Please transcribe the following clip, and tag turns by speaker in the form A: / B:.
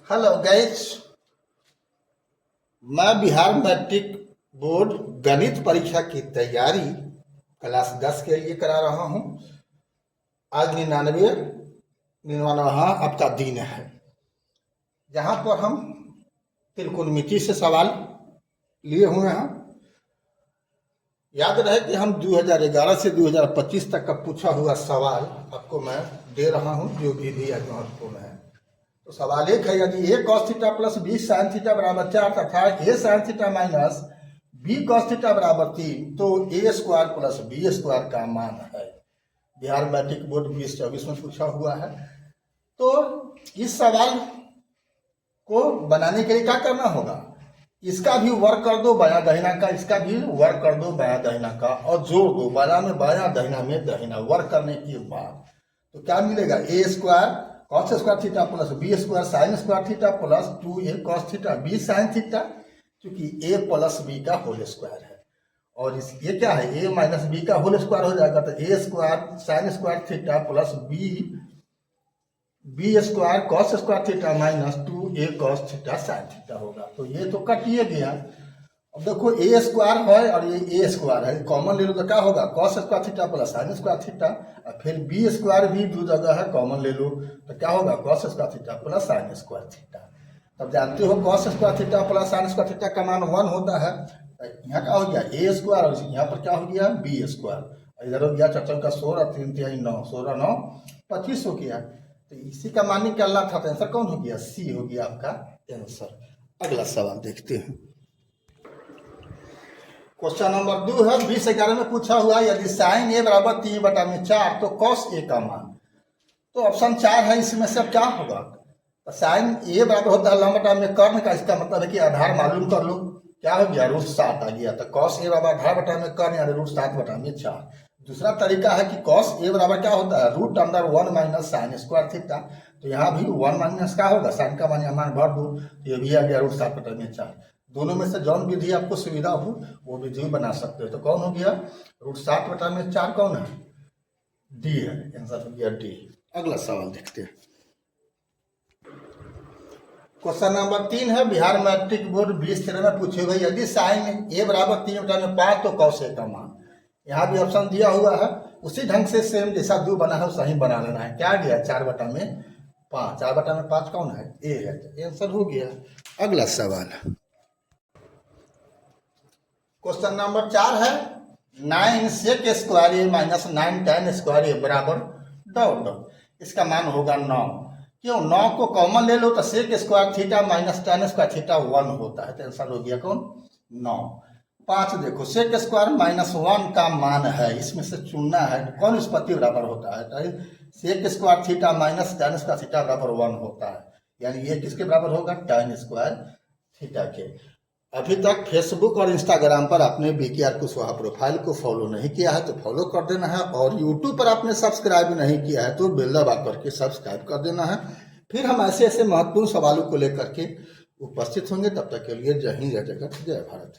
A: Hello guys, मैं Bihar matric board गणित परीक्षा की तैयारी क्लास 10 के लिए करा रहा हूं। आज 99वां आपका दिन है, जहां पर हम त्रिकोणमिति से सवाल लिए हुए हैं। याद रहे कि हम 2011 से 2025 तक का पूछा हुआ सवाल आपको मैं दे रहा हूं, जो भी महत्वपूर्ण है। तो सवाल एक है, यदि a cos theta plus b sin theta बराबर 4 तथा a sin theta minus b cos theta बराबर 3, तो a square plus b square का मान है। बिहार मैट्रिक बोर्ड 2024 में पूछा हुआ है। तो इस सवाल को बनाने के लिए क्या करना होगा, इसका भी वर्क कर दो बाया दहिना का, इसका भी वर्क कर दो बाया दहिना का, और जोड़ दो बाया में बाया दहिना में दहिना। वर्क करने के बाद तो क्या मिलेगा, A square cos square theta plus B square sine square theta plus 2a cos theta B sine theta, क्योंकि a प्लस बी का होल स्क्वायर है। और इस ये क्या है, a माइनस बी का होल स्क्वायर हो जाएगा, तो a square sine square theta plus B square cos square theta minus 2a cos theta sine theta होगा। तो ये तो कटिए गया। अब देखो a स्क्वायर है और ये a स्क्वायर है, कॉमन ले लो तो क्या होगा, cos square theta plus sign square theta. और फिर b स्क्वायर भी दो जगह है, कॉमन ले लो तो क्या होगा, cos square theta plus sign square theta. तब जानते हो cos square theta plus sign square theta का मान 1 होता है। यहाँ क्या हो गया, a स्क्वायर, और यहाँ पर क्या हो गया, b स्क्वायर। इधर हो गया 4 का 16, 3 3 9, 16 9 25 हो गया। तो इसी का मान निकालना था, तो आंसर कौन हो गया, सी हो गया आपका आंसर। अगला सवाल देखते हैं। क्वेश्चन नंबर 2 है, 2011 में पूछा हुआ, यदि साइन ए बराबर 3/4 तो कॉस ए का मान। तो ऑप्शन 4 है, इसमें से अब क्या होगा, तो साइन ए बराबर होता है लंबा में कर्ण का, इसका मतलब है कि आधार मालूम कर लो। क्या हो गया, √7 आ गया। तो कॉस ए बराबर आधार बटा में कर्ण यानी √7/4। दूसरा तरीका है कि कॉस ए बराबर क्या होता है, √1 माइनस साइन स्क्वायर थीटा। तो यहाँ भी 1 माइनस क्या होगा, साइन का मान भर दो, ये भी आ गया √7/4। दोनों में से जौन विधि आपको सुविधा हो वो विधि बना सकते हो। तो कौन हो गया, √7/4 कौन है, डी है, आंसर हो गया डी। अगला सवाल देखते हैं। क्वेश्चन नंबर 3 है, बिहार मैट्रिक बोर्ड 2013 में पूछे हुए, यदि साइन ए बराबर 3/5 तो कॉस ए का मान। यहाँ भी ऑप्शन दिया हुआ है, उसी ढंग से सेम जैसा 2 बना है सही बना लेना है। क्या गया, 4/5। 4/5 कौन है, ए है, तो आंसर हो गया। अगला सवाल क्वेश्चन नंबर 4 है, 9 सेक स्क्वायर ए माइनस 9 tan स्क्वायर ए बराबर डॉट। इसका मान होगा 9। क्यों, 9 को कॉमन ले लो तो sec square theta minus tan square theta 1 होता है। तो आंसर हो गया कौन, 9। 5 देखो, सेक स्क्वायर -1 का मान है, इसमें से चुनना है कौन निष्पत्ति बराबर होता है। तो sec square theta minus tan square theta बराबर 1 होता है, यानी ये किसके बराबर होगा, tan स्क्वायर थीटा के। अभी तक फेसबुक और इंस्टाग्राम पर आपने BKR कुशवाहा प्रोफाइल को फॉलो नहीं किया है तो फॉलो कर देना है, और यूट्यूब पर आपने सब्सक्राइब नहीं किया है तो बेल दबा करके सब्सक्राइब कर देना है। फिर हम ऐसे ऐसे महत्वपूर्ण सवालों को लेकर के उपस्थित होंगे। तब तक के लिए जय हिंद, जय जगत, जय भारत।